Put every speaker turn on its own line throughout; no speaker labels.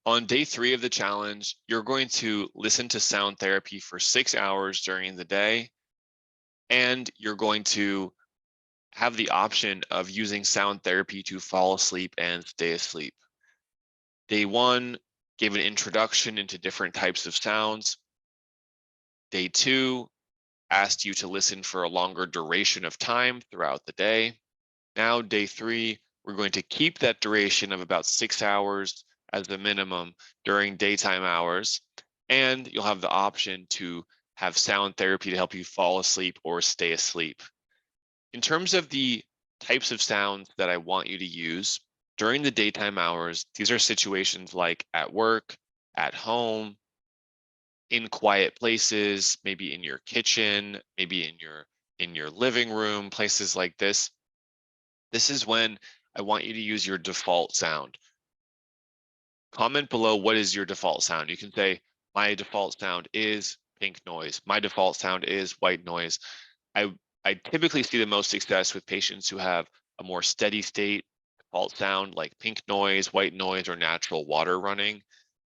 On day 3 of the challenge, you're going to listen to sound therapy for 6 hours during the day, and you're going to have the option of using sound therapy to fall asleep and stay asleep. Day 1 gave an introduction into different types of sounds. Day 2 asked you to listen for a longer duration of time throughout the day. Now, day 3, we're going to keep that duration of about 6 hours as the minimum during daytime hours. And you'll have the option to have sound therapy to help you fall asleep or stay asleep. In terms of the types of sounds that I want you to use during the daytime hours, these are situations like at work, at home, in quiet places, maybe in your kitchen, maybe in your living room, places like this. This is when I want you to use your default sound. Comment below, what is your default sound? You can say, my default sound is pink noise. My default sound is white noise. I typically see the most success with patients who have a more steady state default sound like pink noise, white noise, or natural water running.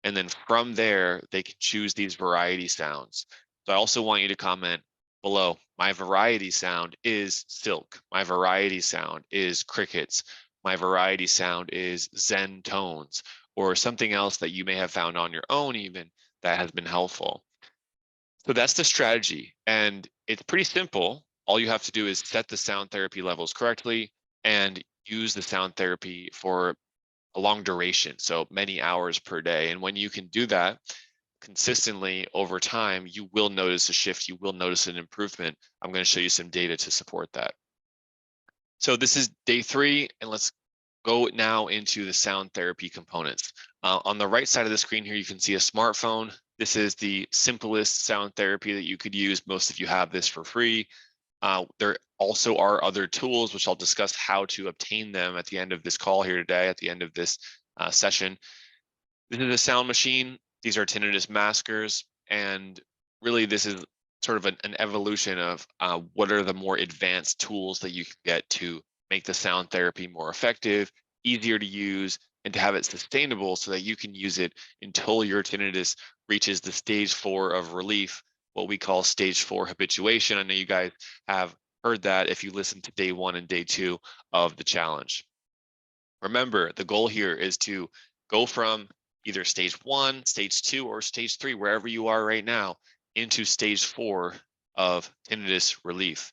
And then from there, they can choose these variety sounds. So I also want you to comment below, my variety sound is silk. My variety sound is crickets. My variety sound is Zen tones, or something else that you may have found on your own even that has been helpful. So that's the strategy. And it's pretty simple. All you have to do is set the sound therapy levels correctly and use the sound therapy for a long duration, so many hours per day. And when you can do that consistently over time, you will notice a shift. You will notice an improvement. I'm going to show you some data to support that. So this is day 3, and let's go now into the sound therapy components. On the right side of the screen here, you can see a smartphone. This is the simplest sound therapy that you could use. Most of you have this for free. There also are other tools, which I'll discuss how to obtain them at the end of this call here today, at the end of this session. This is a sound machine. These are tinnitus maskers. And really, this is sort of an evolution of what are the more advanced tools that you can get to make the sound therapy more effective, easier to use, and to have it sustainable so that you can use it until your tinnitus reaches the stage 4 of relief, what we call stage 4 habituation. I know you guys have heard that if you listen to day 1 and day 2 of the challenge. Remember, the goal here is to go from either stage 1, stage 2, or stage 3, wherever you are right now, into stage 4 of tinnitus relief.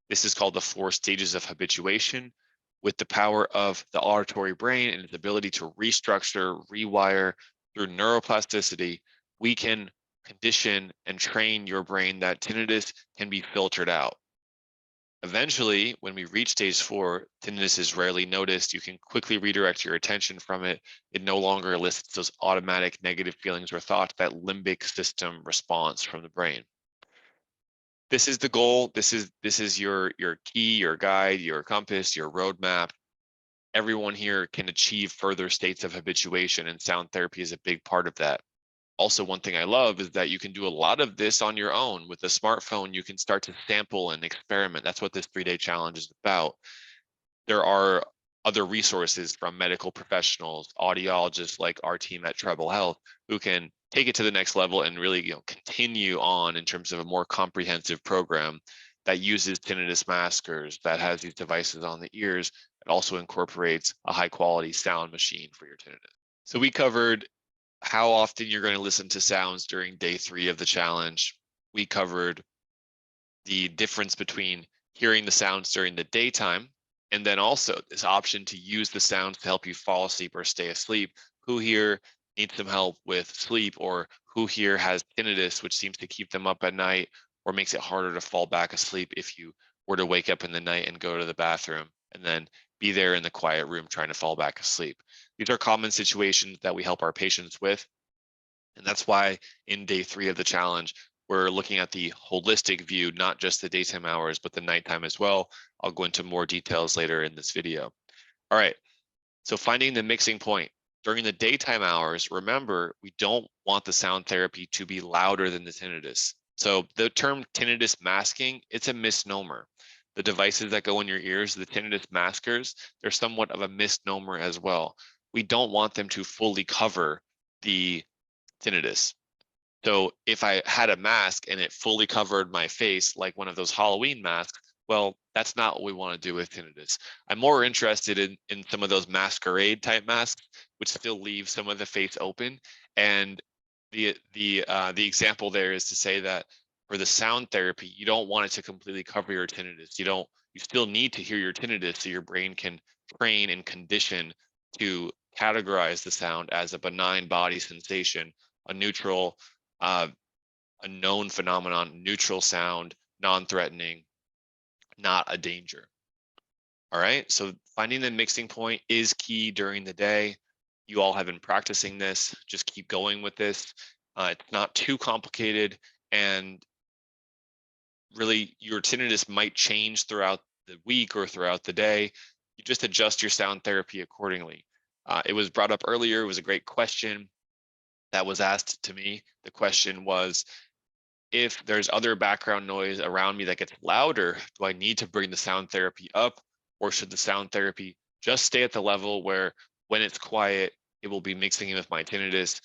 This is called the 4 stages of habituation. With the power of the auditory brain and its ability to restructure, rewire through neuroplasticity, we can condition and train your brain that tinnitus can be filtered out. Eventually, when we reach stage 4, tinnitus is rarely noticed. You can quickly redirect your attention from it. It no longer elicits those automatic negative feelings or thoughts, that limbic system response from the brain. This is the goal. This is your key, your guide, your compass, your roadmap. Everyone here can achieve further states of habituation, and sound therapy is a big part of that. Also, one thing I love is that you can do a lot of this on your own. With a smartphone, you can start to sample and experiment. That's what this 3-day challenge is about. There are other resources from medical professionals, audiologists like our team at Treble Health, who can take it to the next level and really continue on in terms of a more comprehensive program that uses tinnitus maskers, that has these devices on the ears, and also incorporates a high quality sound machine for your tinnitus. So we covered how often you're going to listen to sounds during day 3 of the challenge. We covered the difference between hearing the sounds during the daytime, and then also this option to use the sounds to help you fall asleep or stay asleep. Who here needs some help with sleep, or who here has tinnitus, which seems to keep them up at night or makes it harder to fall back asleep if you were to wake up in the night and go to the bathroom and then be there in the quiet room trying to fall back asleep. These are common situations that we help our patients with. And that's why in day 3 of the challenge, we're looking at the holistic view, not just the daytime hours, but the nighttime as well. I'll go into more details later in this video. All right, so finding the mixing point. During the daytime hours, remember, we don't want the sound therapy to be louder than the tinnitus. So the term tinnitus masking, it's a misnomer. The devices that go in your ears, the tinnitus maskers, they're somewhat of a misnomer as well. We don't want them to fully cover the tinnitus. So if I had a mask and it fully covered my face, like one of those Halloween masks, well, that's not what we want to do with tinnitus. I'm more interested in some of those masquerade type masks, which still leave some of the face open. And the example there is to say that for the sound therapy, you don't want it to completely cover your tinnitus. You still need to hear your tinnitus so your brain can train and condition to categorize the sound as a benign body sensation, a neutral, uh, a known phenomenon, neutral sound, non-threatening, not a danger. All right. So finding the mixing point is key during the day. You all have been practicing this. Just keep going with this. It's not too complicated. And really, your tinnitus might change throughout the week or throughout the day. You just adjust your sound therapy accordingly. It was brought up earlier. It was a great question that was asked to me. The question was, if there's other background noise around me that gets louder, do I need to bring the sound therapy up, or should the sound therapy just stay at the level where when it's quiet, it will be mixing in with my tinnitus?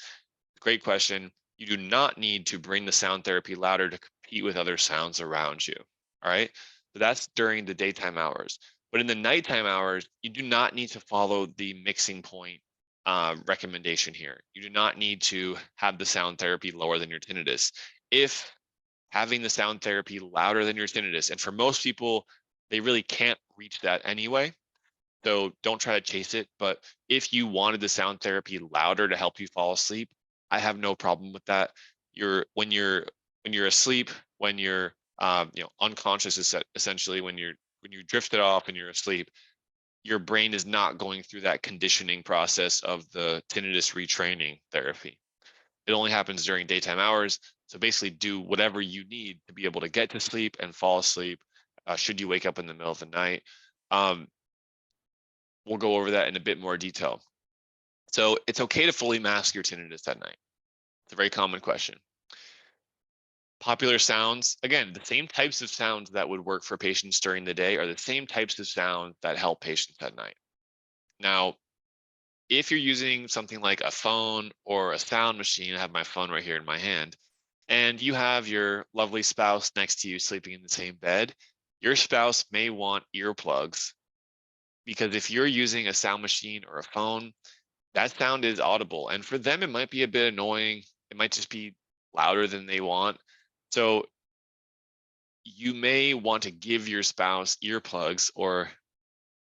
Great question. You do not need to bring the sound therapy louder to compete with other sounds around you. All right. So that's during the daytime hours. But in the nighttime hours, you do not need to follow the mixing point recommendation here. You do not need to have the sound therapy lower than your tinnitus. If having the sound therapy louder than your tinnitus, and for most people, they really can't reach that anyway. So don't try to chase it. But if you wanted the sound therapy louder to help you fall asleep, I have no problem with that. When you're asleep, when you're unconscious, is essentially when you drifted off and you're asleep, your brain is not going through that conditioning process of the tinnitus retraining therapy. It only happens during daytime hours. So basically do whatever you need to be able to get to sleep and fall asleep, should you wake up in the middle of the night. Um, we'll go over that in a bit more detail. So it's okay to fully mask your tinnitus at night. It's a very common question. Popular sounds, again, the same types of sounds that would work for patients during the day are the same types of sounds that help patients at night. Now, if you're using something like a phone or a sound machine, I have my phone right here in my hand, and you have your lovely spouse next to you sleeping in the same bed, your spouse may want earplugs, because if you're using a sound machine or a phone, that sound is audible. And for them, it might be a bit annoying. It might just be louder than they want. So you may want to give your spouse earplugs or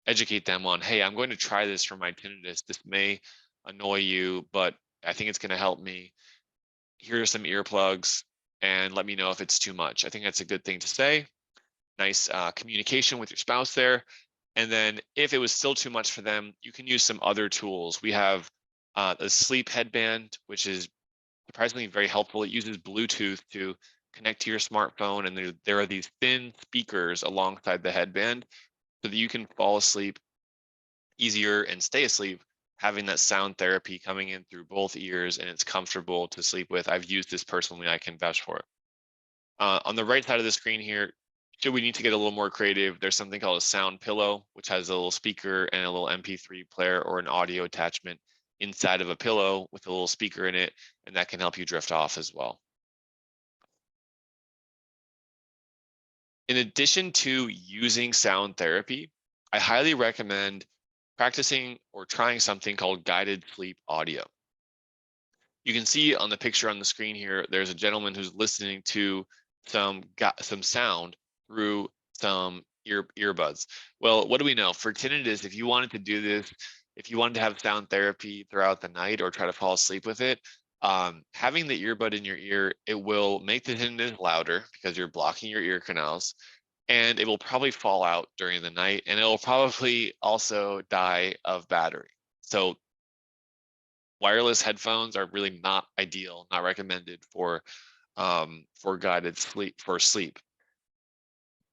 educate them on, hey, I'm going to try this for my tinnitus. This may annoy you, but I think it's going to help me. Here are some earplugs, and let me know if it's too much. I think that's a good thing to say. Nice communication with your spouse there. And then if it was still too much for them, you can use some other tools. We have a sleep headband, which is surprisingly very helpful. It uses Bluetooth to connect to your smartphone, and there are these thin speakers alongside the headband so that you can fall asleep easier and stay asleep having that sound therapy coming in through both ears, and it's comfortable to sleep with. I've used this personally. I can vouch for it. On the right side of the screen here, should we need to get a little more creative, there's something called a sound pillow, which has a little speaker and a little MP3 player or an audio attachment inside of a pillow with a little speaker in it, and that can help you drift off as well. In addition to using sound therapy, I highly recommend practicing or trying something called guided sleep audio. You can see on the picture on the screen here, there's a gentleman who's listening to some sound through some earbuds. Well, what do we know? For tinnitus, if you wanted to do this, if you wanted to have sound therapy throughout the night or try to fall asleep with it, having the earbud in your ear, it will make the tinnitus louder because you're blocking your ear canals, and it will probably fall out during the night, and it will probably also die of battery. So wireless headphones are really not ideal, not recommended for guided sleep.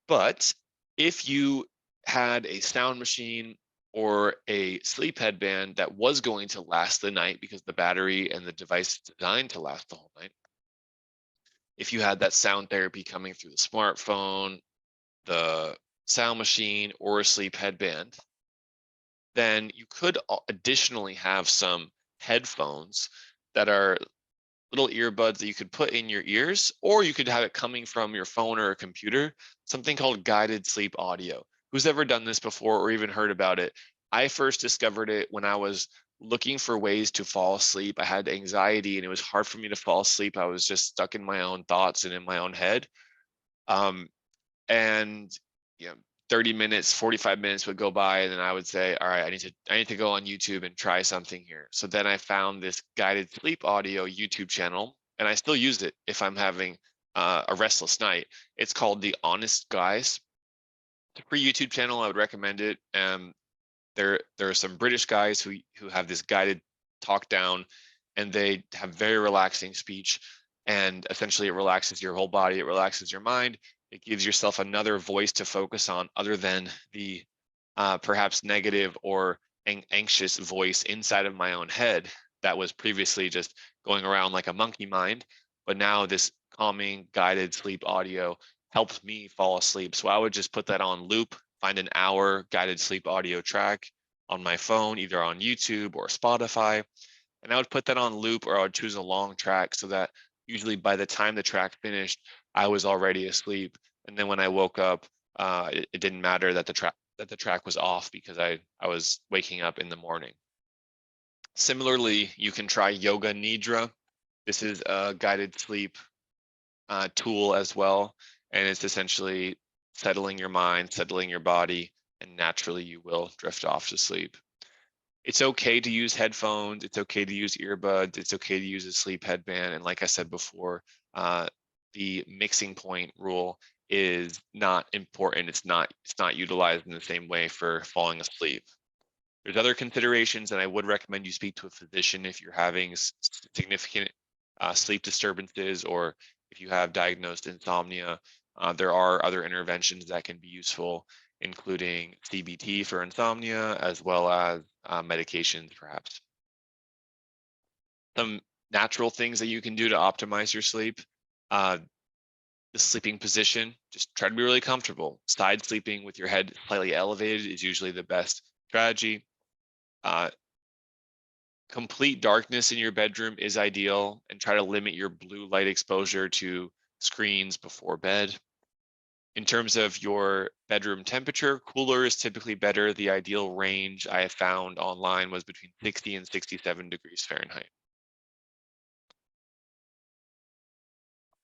But if you had a sound machine or a sleep headband that was going to last the night because the battery and the device is designed to last the whole night, if you had that sound therapy coming through the smartphone, the sound machine, or a sleep headband, then you could additionally have some headphones that are little earbuds that you could put in your ears, or you could have it coming from your phone or a computer, something called guided sleep audio. Who's ever done this before or even heard about it? I first discovered it when I was looking for ways to fall asleep. I had anxiety and it was hard for me to fall asleep. I was just stuck in my own thoughts and in my own head. Um, and you know 30 minutes, 45 minutes would go by, and then I would say, all right, I need to go on YouTube and try something here. So then I found this guided sleep audio YouTube channel, and I still use it if I'm having a restless night. It's called The Honest Guys. It's a free YouTube channel. I would recommend it. There are some British guys who have this guided talk down, and they have very relaxing speech. And essentially, it relaxes your whole body. It relaxes your mind. It gives yourself another voice to focus on, other than the perhaps negative or anxious voice inside of my own head that was previously just going around like a monkey mind. But now this calming, guided sleep audio helps me fall asleep. So I would just put that on loop, find an hour guided sleep audio track on my phone, either on YouTube or Spotify. And I would put that on loop, or I would choose a long track so that usually by the time the track finished, I was already asleep. And then when I woke up, it didn't matter that the track was off, because I was waking up in the morning. Similarly, you can try Yoga Nidra. This is a guided sleep tool as well, and it's essentially settling your mind, settling your body, and naturally you will drift off to sleep. It's okay to use headphones. It's okay to use earbuds. It's okay to use a sleep headband. And like I said before, uh, the mixing point rule is not important. It's not utilized in the same way for falling asleep. There's other considerations, and I would recommend you speak to a physician if you're having significant sleep disturbances, or if you have diagnosed insomnia. There are other interventions that can be useful, including CBT for insomnia, as well as medications, perhaps. Some natural things that you can do to optimize your sleep. Uh, the sleeping position, just try to be really comfortable. Side sleeping with your head slightly elevated is usually the best strategy. Uh, Complete darkness in your bedroom is ideal, and try to limit your blue light exposure to screens before bed. In terms of your bedroom temperature, cooler is typically better. The ideal range I have found online was between 60 and 67 degrees Fahrenheit.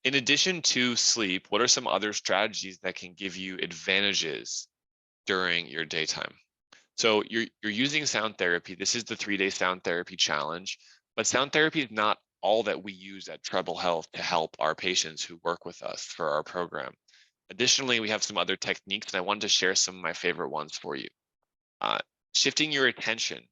In addition to sleep, what are some other strategies that can give you advantages during your daytime? So you're using sound therapy. This is the 3-day sound therapy challenge, but sound therapy is not all that we use at Treble Health to help our patients who work with us for our program. Additionally, we have some other techniques, and I wanted to share some of my favorite ones for you. Uh, Shifting your attention,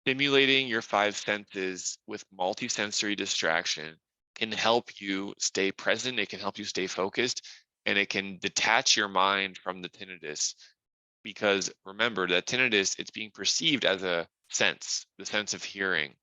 stimulating your five senses with multisensory distraction can help you stay present. It can help you stay focused, and it can detach your mind from the tinnitus, because remember that tinnitus, it's being perceived as a sense, the sense of hearing.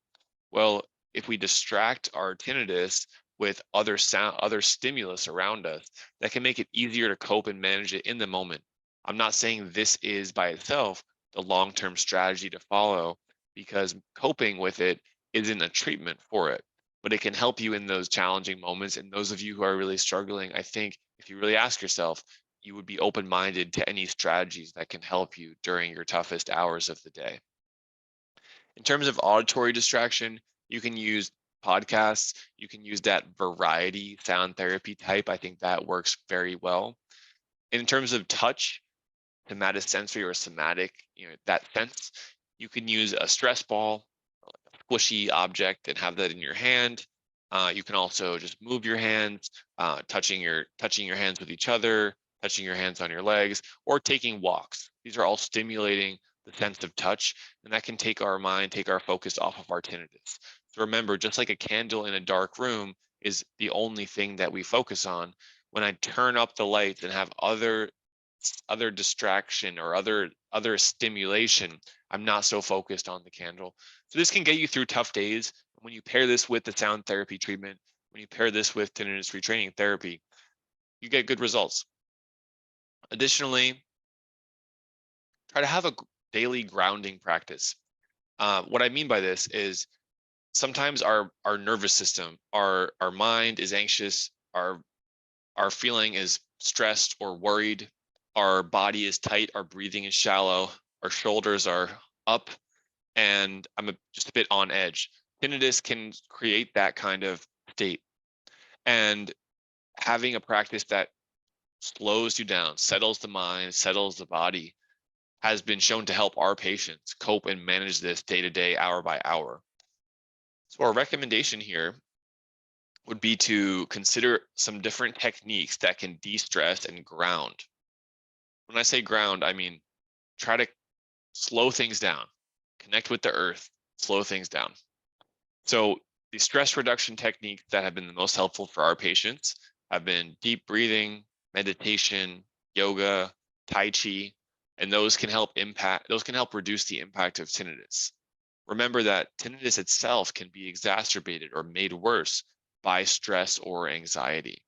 Well, if we distract our tinnitus with other sound, other stimulus around us, that can make it easier to cope and manage it in the moment. I'm not saying this is by itself the long-term strategy to follow, because coping with it isn't a treatment for it, but it can help you in those challenging moments. And those of you who are really struggling, I think if you really ask yourself, you would be open-minded to any strategies that can help you during your toughest hours of the day. In terms of auditory distraction, you can use podcasts. You can use that variety sound therapy type. I think that works very well. In terms of touch, somatosensory or somatic, that sense, you can use a stress ball, squishy object, and have that in your hand. You can also just move your hands, touching your hands with each other, touching your hands on your legs, or taking walks. These are all stimulating the sense of touch, and that can take our mind, take our focus off of our tinnitus. So remember, just like a candle in a dark room is the only thing that we focus on, when I turn up the lights and have other distraction or other stimulation, I'm not so focused on the candle. So this can get you through tough days. When you pair this with the sound therapy treatment, when you pair this with tinnitus retraining therapy, you get good results. Additionally, try to have a daily grounding practice. What I mean by this is sometimes our nervous system, our mind is anxious, our feeling is stressed or worried, our body is tight, our breathing is shallow, our shoulders are up, and just a bit on edge. Tinnitus can create that kind of state. And having a practice that slows you down, settles the mind, settles the body, has been shown to help our patients cope and manage this day to day, hour by hour. So, our recommendation here would be to consider some different techniques that can de stress and ground. When I say ground, I mean try to slow things down, connect with the earth, slow things down. So, the stress reduction techniques that have been the most helpful for our patients have been deep breathing, meditation, yoga, tai chi, and those can help reduce the impact of tinnitus. Remember that tinnitus itself can be exacerbated or made worse by stress or anxiety.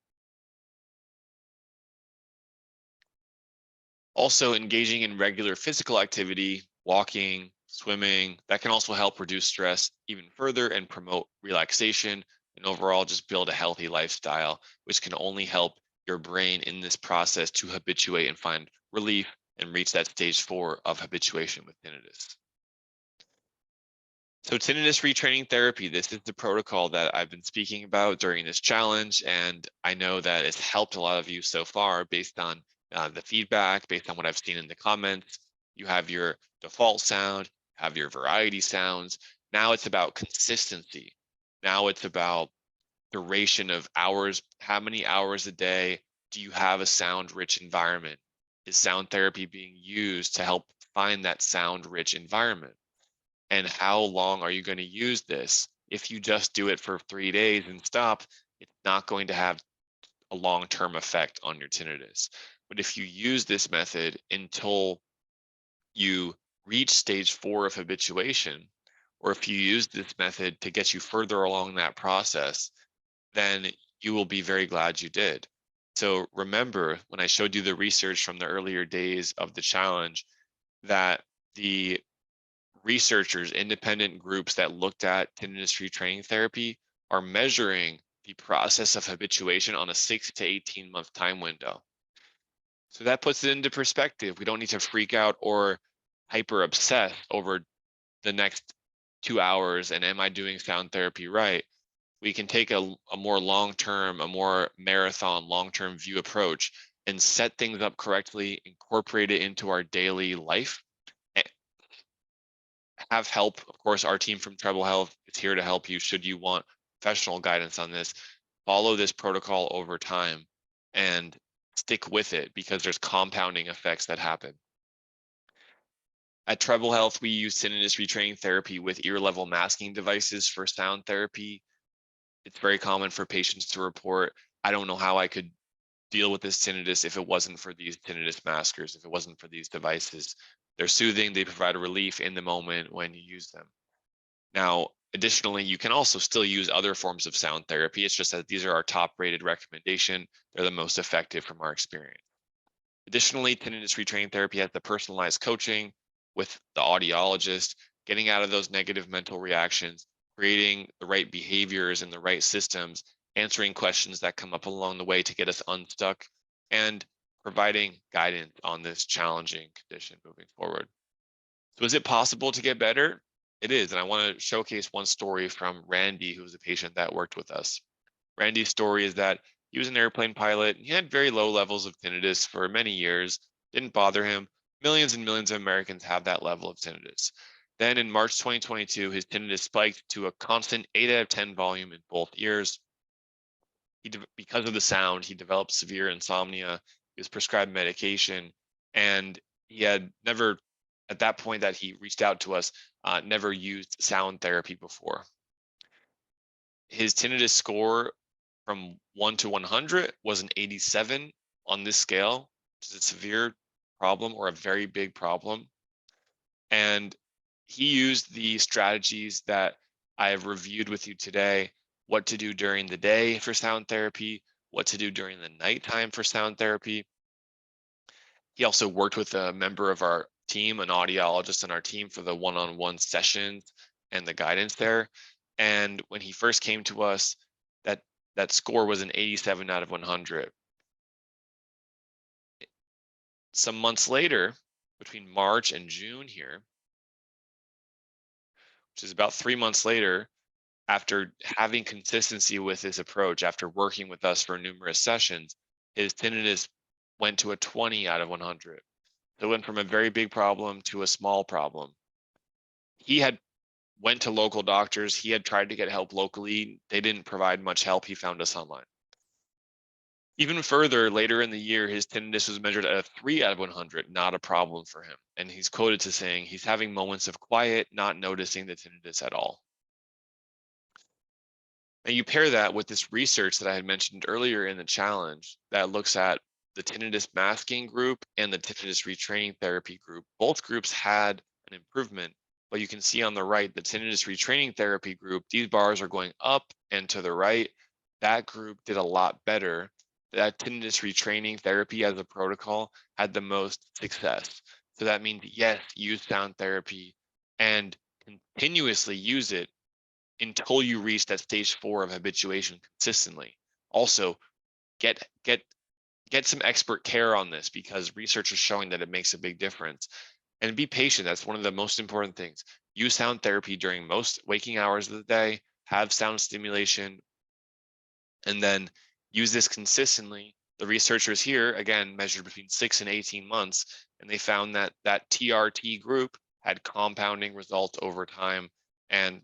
Also, engaging in regular physical activity, walking, swimming, that can also help reduce stress even further and promote relaxation and overall just build a healthy lifestyle, which can only help your brain in this process to habituate and find relief and reach that stage 4 of habituation with tinnitus. So, tinnitus retraining therapy, this is the protocol that I've been speaking about during this challenge. And I know that it's helped a lot of you so far based on the feedback, based on what I've seen in the comments. You have your default sound, have your variety sounds. Now it's about consistency. Now it's about duration of hours. How many hours a day do you have a sound rich environment? Is sound therapy being used to help find that sound rich environment? And how long are you going to use this? If you just do it for 3 days and stop, it's not going to have a long-term effect on your tinnitus. But if you use this method until you reach stage 4 of habituation, or if you use this method to get you further along that process, then you will be very glad you did. So remember when I showed you the research from the earlier days of the challenge, that the researchers, independent groups that looked at tinnitus retraining therapy are measuring the process of habituation on a 6 to 18 month time window. So that puts it into perspective. We don't need to freak out or hyper obsess over the next 2 hours and am I doing sound therapy right? We can take a more long term, a more marathon, long term view approach and set things up correctly, incorporate it into our daily life, have help. Of course, our team from Treble Health is here to help you should you want professional guidance on this. Follow this protocol over time and stick with it because there's compounding effects that happen. At Treble Health, we use tinnitus retraining therapy with ear level masking devices for sound therapy. It's very common for patients to report, I don't know how I could deal with this tinnitus if it wasn't for these tinnitus maskers, if it wasn't for these devices. They're soothing, they provide a relief in the moment when you use them. Now, additionally, you can also still use other forms of sound therapy. It's just that these are our top rated recommendation. They're the most effective from our experience. Additionally, tinnitus retraining therapy has the personalized coaching with the audiologist, getting out of those negative mental reactions, creating the right behaviors and the right systems, answering questions that come up along the way to get us unstuck, and providing guidance on this challenging condition moving forward. So is it possible to get better? It is. And I want to showcase one story from Randy, who was a patient that worked with us. Randy's story is that he was an airplane pilot. He had very low levels of tinnitus for many years, didn't bother him. Millions and millions of Americans have that level of tinnitus. Then in March 2022, his tinnitus spiked to a constant 8 out of 10 volume in both ears. Because of the sound, he developed severe insomnia. He was prescribed medication, and he had never, at that point that he reached out to us, never used sound therapy before. His tinnitus score from 1 to 100 was an 87 on this scale, which is a severe problem or a very big problem. And he used the strategies that I have reviewed with you today, what to do during the day for sound therapy, what to do during the nighttime for sound therapy. He also worked with a member of our team, an audiologist on our team for the one-on-one sessions and the guidance there. And when he first came to us, that that score was an 87 out of 100. Some months later, between March and June here, which is about 3 months later, after having consistency with his approach, after working with us for numerous sessions, his tinnitus went to a 20 out of 100. So it went from a very big problem to a small problem. He had went to local doctors. He had tried to get help locally. They didn't provide much help. He found us online. Even further, later in the year, his tinnitus was measured at a 3 out of 100, not a problem for him. And he's quoted to saying he's having moments of quiet, not noticing the tinnitus at all. And you pair that with this research that I had mentioned earlier in the challenge that looks at the tinnitus masking group and the tinnitus retraining therapy group. Both groups had an improvement, but you can see on the right, the tinnitus retraining therapy group, these bars are going up and to the right. That group did a lot better. That tinnitus retraining therapy as a protocol had the most success. So that means, yes, use sound therapy and continuously use it until you reach that stage 4 of habituation consistently. Also, get get get some expert care on this because research is showing that it makes a big difference. And be patient. That's one of the most important things. Use sound therapy during most waking hours of the day, have sound stimulation, and then use this consistently. The researchers here, again, measured between 6 and 18 months, and they found that that TRT group had compounding results over time. And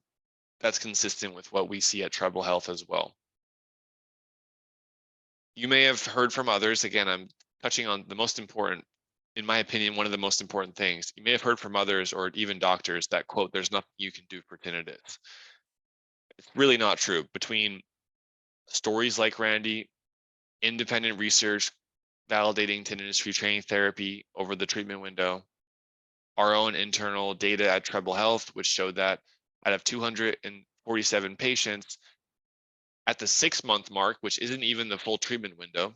that's consistent with what we see at Treble Health as well. You may have heard from others. Again, I'm touching on the most important, in my opinion, one of the most important things. You may have heard from others or even doctors that quote, there's nothing you can do for tinnitus. It's really not true. Between stories like Randy, independent research validating tinnitus retraining therapy over the treatment window, our own internal data at Treble Health, which showed that out of 247 patients, at the 6-month mark, which isn't even the full treatment window,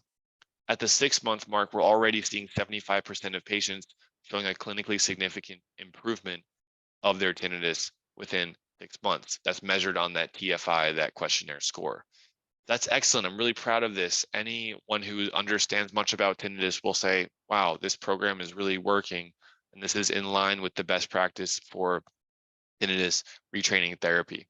at the 6-month mark, we're already seeing 75% of patients showing a clinically significant improvement of their tinnitus within 6 months. That's measured on that TFI, that questionnaire score. That's excellent. I'm really proud of this. Anyone who understands much about tinnitus will say, wow, this program is really working. And this is in line with the best practice for tinnitus retraining therapy.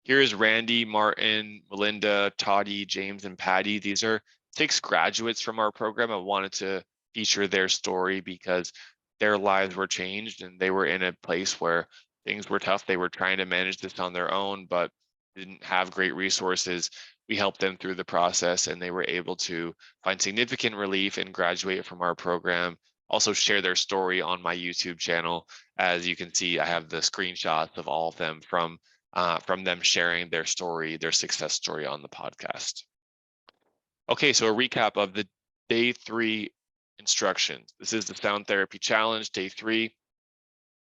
Here's Randy, Martin, Melinda, Toddy, James, and Patty. These are 6 graduates from our program. I wanted to feature their story because their lives were changed and they were in a place where things were tough. They were trying to manage this on their own, but didn't have great resources. We helped them through the process and they were able to find significant relief and graduate from our program. Also share their story on my YouTube channel. As you can see, I have the screenshots of all of them from them sharing their story, their success story on the podcast. Okay, so a recap of the day 3 instructions. This is the sound therapy challenge, day 3.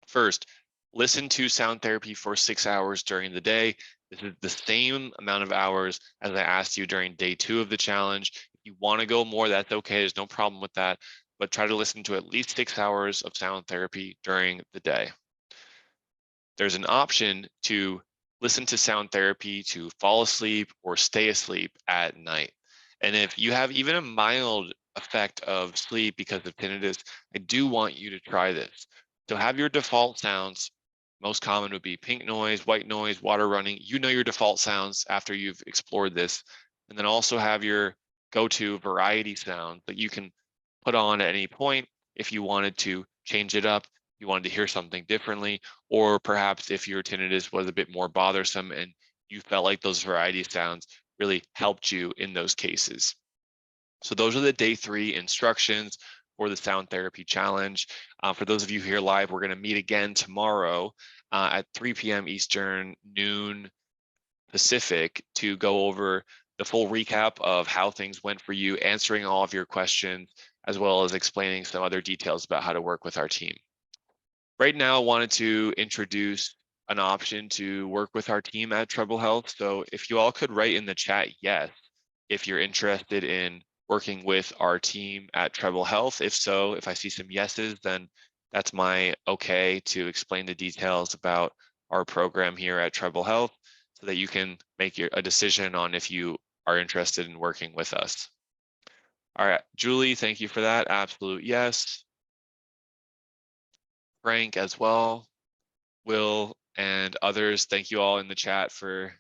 First, listen to sound therapy for 6 hours during the day. This is the same amount of hours as I asked you during day 2 of the challenge. If you want to go more, that's okay. There's no problem with that. But try to listen to at least 6 hours of sound therapy during the day. There's an option to listen to sound therapy to fall asleep or stay asleep at night. And if you have even a mild effect of sleep because of tinnitus, I do want you to try this. So have your default sounds. Most common would be pink noise, white noise, water running. You know your default sounds after you've explored this. And then also have your go-to variety sound that you can put on at any point if you wanted to change it up, you wanted to hear something differently, or perhaps if your tinnitus was a bit more bothersome and you felt like those variety sounds really helped you in those cases. So those are the day 3 instructions for the sound therapy challenge. For those of you here live, we're going to meet again tomorrow at 3 p.m. Eastern, noon Pacific, to go over the full recap of how things went for you, answering all of your questions, as well as explaining some other details about how to work with our team. Right now, I wanted to introduce an option to work with our team at Treble Health. So if you all could write in the chat, yes, if you're interested in working with our team at Treble Health. If so, if I see some yeses, then that's my okay to explain the details about our program here at Treble Health so that you can make a decision on if you are interested in working with us. All right, Julie, thank you for that. Absolute yes. Frank as well. Will and others, thank you all in the chat for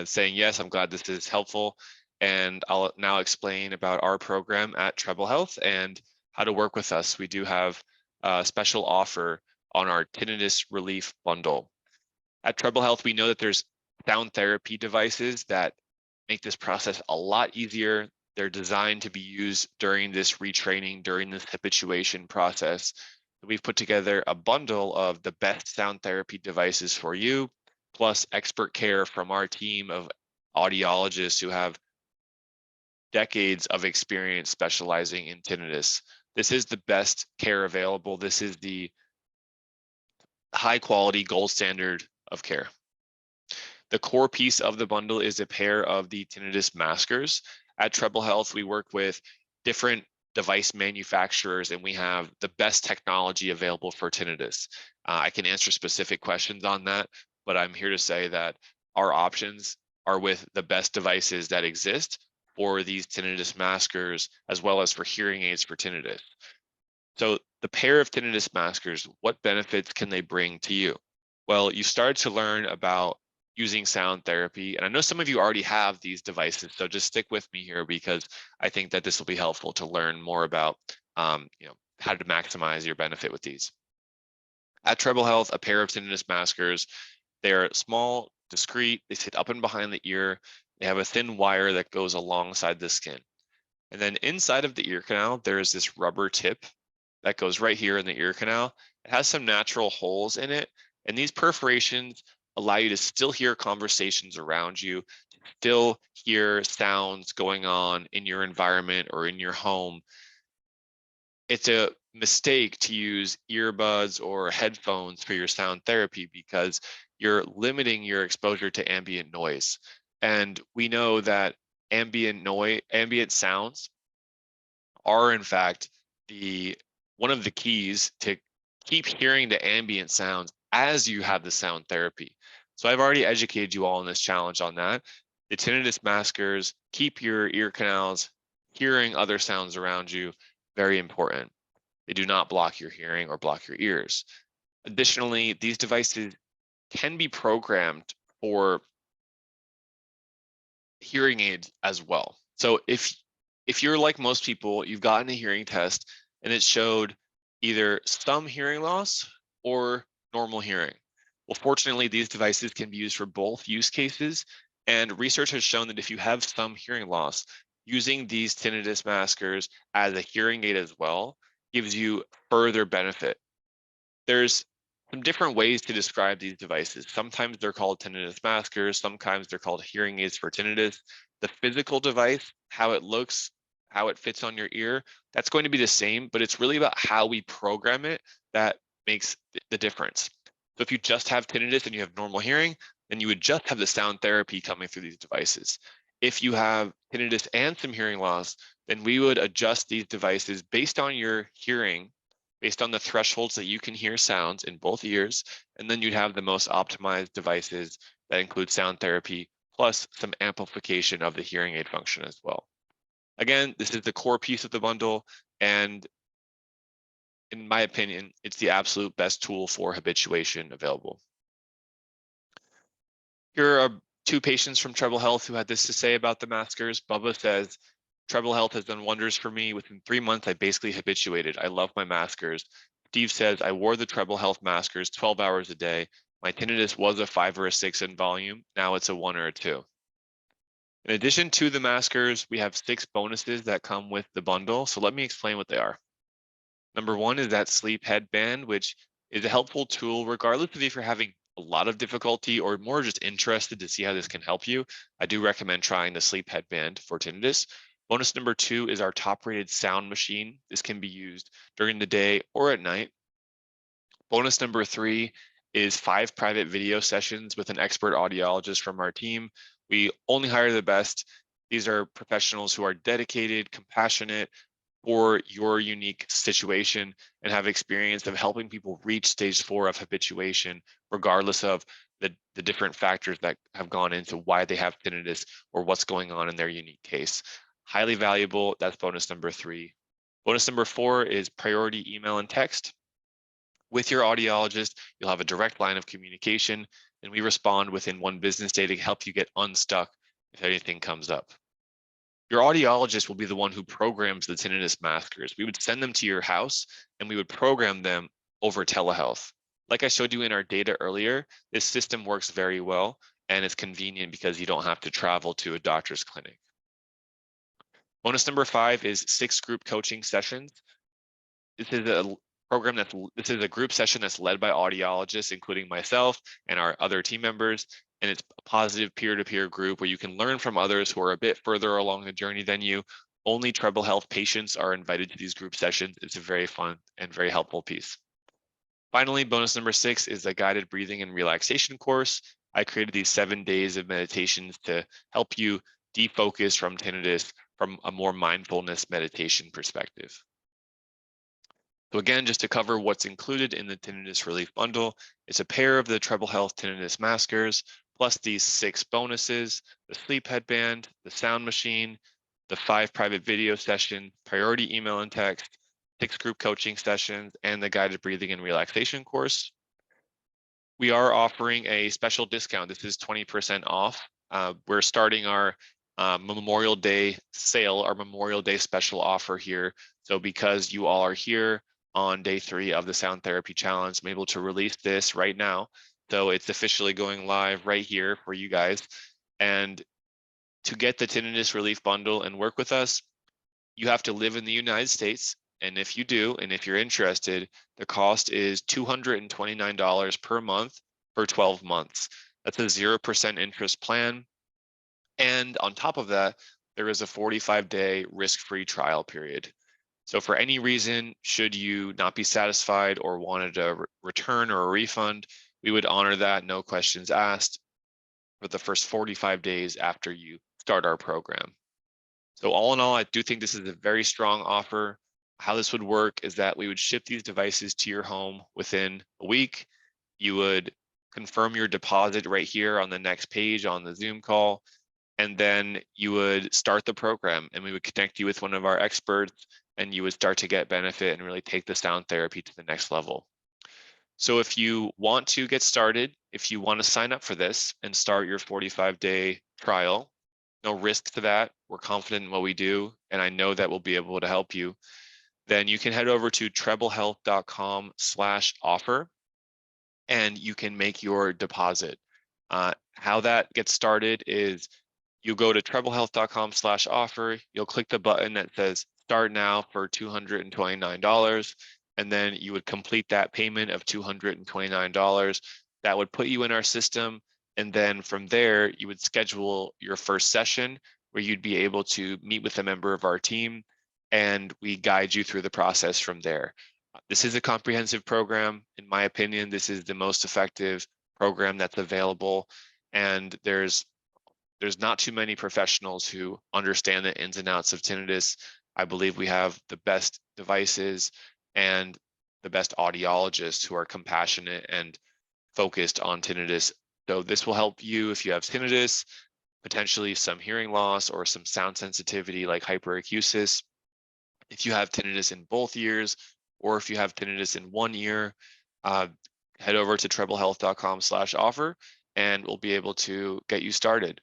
saying yes. I'm glad this is helpful. And I'll now explain about our program at Treble Health and how to work with us. We do have a special offer on our tinnitus relief bundle. At Treble Health, we know that there's sound therapy devices that make this process a lot easier. They're designed to be used during this retraining, during this habituation process. We've put together a bundle of the best sound therapy devices for you, plus expert care from our team of audiologists who have decades of experience specializing in tinnitus. This is the best care available. This is the high quality gold standard of care. The core piece of the bundle is a pair of the tinnitus maskers. At Treble Health, we work with different device manufacturers and we have the best technology available for tinnitus. I can answer specific questions on that, but I'm here to say that our options are with the best devices that exist for these tinnitus maskers, as well as for hearing aids for tinnitus. So the pair of tinnitus maskers, what benefits can they bring to you? Well, you start to learn about using sound therapy. And I know some of you already have these devices, so just stick with me here because I think that this will be helpful to learn more about how to maximize your benefit with these. At Treble Health, a pair of tinnitus maskers, they're small, discreet, they sit up and behind the ear, they have a thin wire that goes alongside the skin. And then inside of the ear canal, there is this rubber tip that goes right here in the ear canal. It has some natural holes in it, and these perforations allow you to still hear conversations around you, still hear sounds going on in your environment or in your home. It's a mistake to use earbuds or headphones for your sound therapy because you're limiting your exposure to ambient noise. And we know that ambient sounds are in fact one of the keys to keep hearing the ambient sounds as you have the sound therapy. So I've already educated you all in this challenge on that. The tinnitus maskers keep your ear canals hearing other sounds around you, very important. They do not block your hearing or block your ears. Additionally, these devices can be programmed for hearing aids as well. So if you're like most people, you've gotten a hearing test and it showed either some hearing loss or normal hearing. Well, fortunately, these devices can be used for both use cases. And research has shown that if you have some hearing loss, using these tinnitus maskers as a hearing aid as well gives you further benefit. There's some different ways to describe these devices. Sometimes they're called tinnitus maskers, sometimes they're called hearing aids for tinnitus. The physical device, how it looks, how it fits on your ear, that's going to be the same, but it's really about how we program it that makes the difference. So if you just have tinnitus and you have normal hearing, then you would just have the sound therapy coming through these devices. If you have tinnitus and some hearing loss, then we would adjust these devices based on your hearing, based on the thresholds that you can hear sounds in both ears, and then you'd have the most optimized devices that include sound therapy, plus some amplification of the hearing aid function as well. Again, this is the core piece of the bundle, and in my opinion, it's the absolute best tool for habituation available. Here are two patients from Treble Health who had this to say about the maskers. Bubba says, Treble Health has done wonders for me. Within 3 months, I basically habituated. I love my maskers. Steve says, I wore the Treble Health maskers 12 hours a day. My tinnitus was a 5 or a 6 in volume. Now it's a 1 or a 2. In addition to the maskers, we have 6 bonuses that come with the bundle. So let me explain what they are. Number 1 is that sleep headband, which is a helpful tool regardless of if you're having a lot of difficulty or more just interested to see how this can help you. I do recommend trying the sleep headband for tinnitus. Bonus number 2 is our top rated sound machine. This can be used during the day or at night. Bonus number 3 is 5 private video sessions with an expert audiologist from our team. We only hire the best. These are professionals who are dedicated, compassionate, for your unique situation and have experience of helping people reach stage 4 of habituation, regardless of the different factors that have gone into why they have tinnitus or what's going on in their unique case. Highly valuable. That's bonus number 3. Bonus number 4 is priority email and text. With your audiologist, you'll have a direct line of communication, and we respond within 1 business day to help you get unstuck if anything comes up. Your audiologist will be the one who programs the tinnitus maskers. We would send them to your house and we would program them over telehealth. Like I showed you in our data earlier, this system works very well and it's convenient because you don't have to travel to a doctor's clinic. Bonus number 5 is 6 group coaching sessions. This is a this is a group session that's led by audiologists, including myself and our other team members. And it's a positive peer-to-peer group where you can learn from others who are a bit further along the journey than you. Only Treble Health patients are invited to these group sessions. It's a very fun and very helpful piece. Finally, bonus number 6 is a guided breathing and relaxation course. I created these 7 days of meditations to help you defocus from tinnitus from a more mindfulness meditation perspective. So again, just to cover what's included in the tinnitus relief bundle, it's a pair of the Treble Health tinnitus maskers, plus these 6 bonuses: the sleep headband, the sound machine, the 5 private video sessions, priority email and text, 6 group coaching sessions, and the guided breathing and relaxation course. We are offering a special discount. This is 20% off. We're starting our Memorial Day sale, our Memorial Day special offer here. So because you all are here on day 3 of the Sound Therapy Challenge, I'm able to release this right now. So it's officially going live right here for you guys. And to get the tinnitus relief bundle and work with us, you have to live in the United States. And if you do, and if you're interested, the cost is $229 per month for 12 months. That's a 0% interest plan. And on top of that, there is a 45-day risk-free trial period. So for any reason, should you not be satisfied or wanted a return or a refund, we would honor that, no questions asked, for the first 45 days after you start our program. So all in all, I do think this is a very strong offer. How this would work is that we would ship these devices to your home within a week. You would confirm your deposit right here on the next page on the Zoom call, and then you would start the program and we would connect you with one of our experts and you would start to get benefit and really take the sound therapy to the next level. So if you want to get started, if you want to sign up for this and start your 45-day trial, no risk to that. We're confident in what we do, and I know that we'll be able to help you. Then you can head over to treblehealth.com/offer and you can make your deposit. How that gets started is you go to treblehealth.com/offer, you'll click the button that says start now for $229, and then you would complete that payment of $229. That would put you in our system, and then from there, you would schedule your first session where you'd be able to meet with a member of our team, and we guide you through the process from there. This is a comprehensive program. In my opinion, this is the most effective program that's available, and there's not too many professionals who understand the ins and outs of tinnitus. I believe we have the best devices and the best audiologists who are compassionate and focused on tinnitus. So this will help you if you have tinnitus, potentially some hearing loss or some sound sensitivity like hyperacusis. If you have tinnitus in both ears, or if you have tinnitus in one ear, head over to treblehealth.com/offer and we'll be able to get you started.